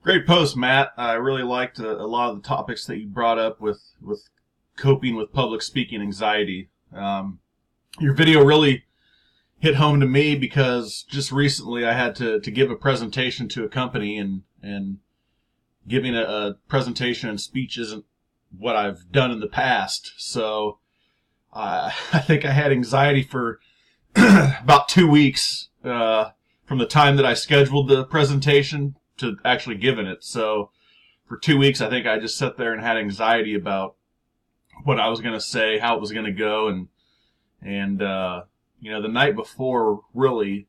Great post, Matt. I really liked a lot of the topics that you brought up with coping with public speaking anxiety. Your video really hit home to me because just recently I had to give a presentation to a company, and giving a presentation and speech isn't what I've done in the past. So I think I had anxiety for about 2 weeks from the time that I scheduled the presentation to actually giving it. So for 2 weeks, I think I just sat there and had anxiety about what I was going to say, how it was going to go, and the night before, really,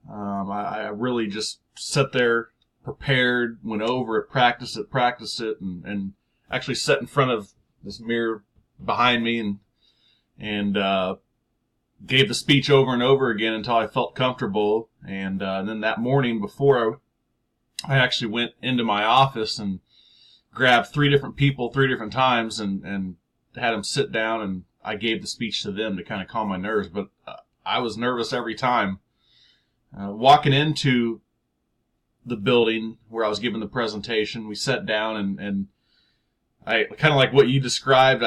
I really just sat there, prepared, went over it, practiced it, and actually sat in front of this mirror behind me and gave the speech over and over again until I felt comfortable. And then that morning before I actually went into my office and grabbed three different people 3 different times and had them sit down, and I gave the speech to them to kind of calm my nerves. But I was nervous every time. Walking into the building where I was giving the presentation, we sat down and I kind of like what you described.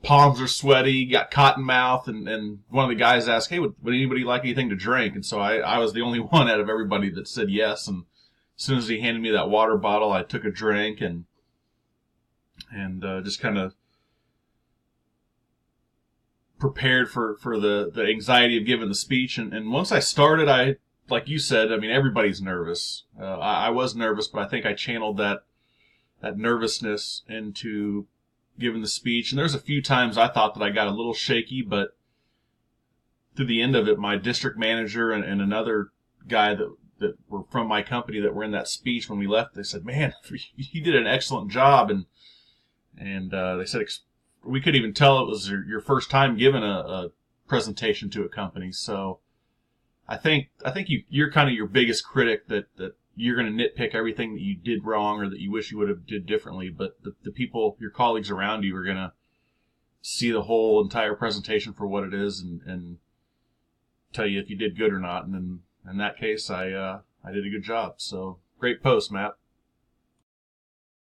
Palms are sweaty, got cotton mouth, and one of the guys asked, "Hey, would anybody like anything to drink?" And so I was the only one out of everybody that said yes. And as soon as he handed me that water bottle, I took a drink and just kind of prepared for the anxiety of giving the speech. And once I started, like you said, I mean, everybody's nervous. I was nervous, but I think I channeled that nervousness into giving the speech. And there's a few times I thought that I got a little shaky, but through the end of it, my district manager and another guy that were from my company that were in that speech when we left, they said, "Man, you did an excellent job." And they said, we could even tell it was your first time giving a presentation to a company. So I think you're kind of your biggest critic, that you're going to nitpick everything that you did wrong or that you wish you would have did differently. But the people, your colleagues around you, are going to see the whole entire presentation for what it is and tell you if you did good or not. And in that case, I did a good job. So great post, Matt.